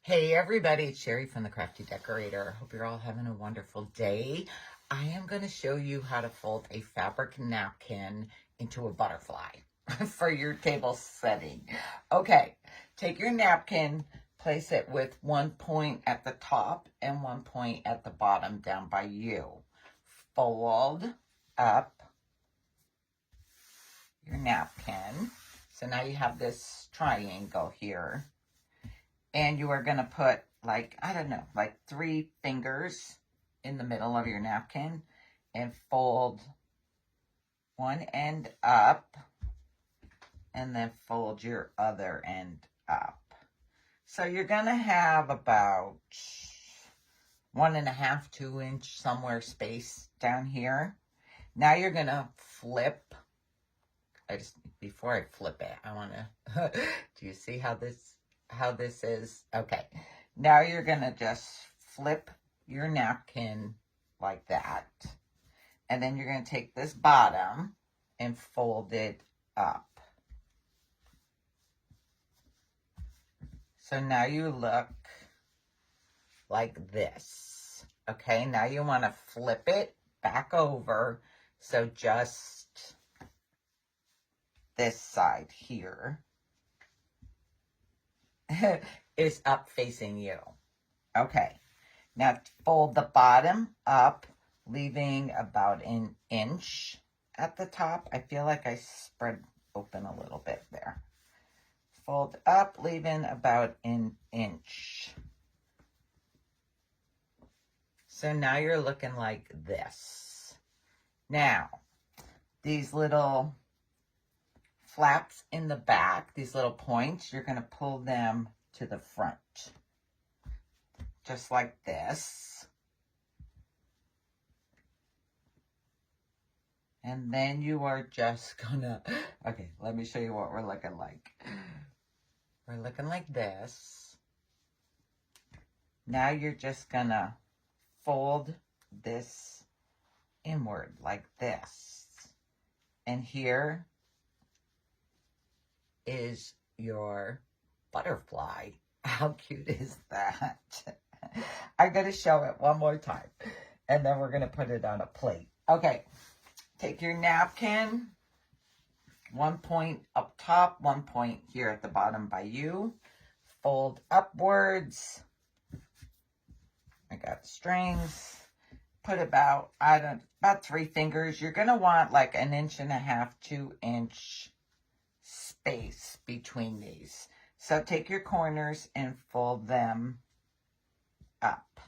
Hey everybody, it's Sherry from the Crafty Decorator. Hope you're all having a wonderful day. I am going to show you how to fold a fabric napkin into a butterfly for your table setting. Okay, take your napkin, place it with one point at the top and one point at the bottom down by you. Fold up your napkin. So now you have this triangle here. And you are going to put like 3 fingers in the middle of your napkin and fold one end up and then fold your other end up. So you're going to have about 1.5, 2 inch somewhere space down here. Now you're going to flip. Before I flip it, I want to, do you see how this is? Okay, now you're gonna just flip your napkin like that, and then you're gonna take this bottom and fold it up. So now you look like this. Okay, now you want to flip it back over, so just this side here is up facing you. Okay, now fold the bottom up, leaving about an inch at the top. I feel like I spread open a little bit there. Fold up, leaving about an inch. So now you're looking like this. Now, these little flaps in the back, these little points, you're going to pull them to the front. Just like this. And then you are just going to, okay, let me show you what we're looking like. We're looking like this. Now you're just going to fold this inward like this. And here is your butterfly. How cute is that? I'm going to show it one more time, and then we're going to put it on a plate. Okay, take your napkin, one point up top, one point here at the bottom by you. Fold upwards. I got strings. Put about 3 fingers. You're going to want like 1.5 to 2 inch space between these. So take your corners and fold them up.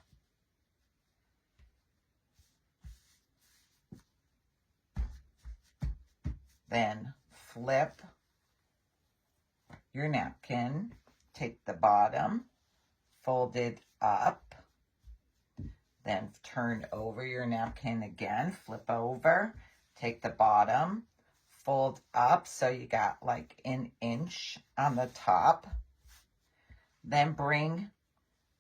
Then flip your napkin, take the bottom, fold it up, then turn over your napkin again, flip over, take the bottom, fold up, so you got like an inch on the top. Then bring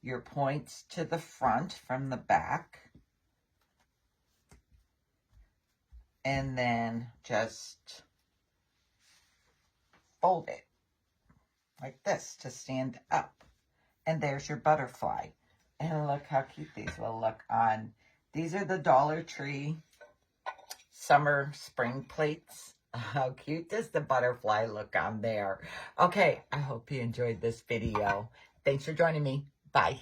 your points to the front from the back. And then just fold it like this to stand up. And there's your butterfly. And look how cute these will look on. These are the Dollar Tree summer spring plates. How cute does the butterfly look on there? Okay, I hope you enjoyed this video. Thanks for joining me. Bye.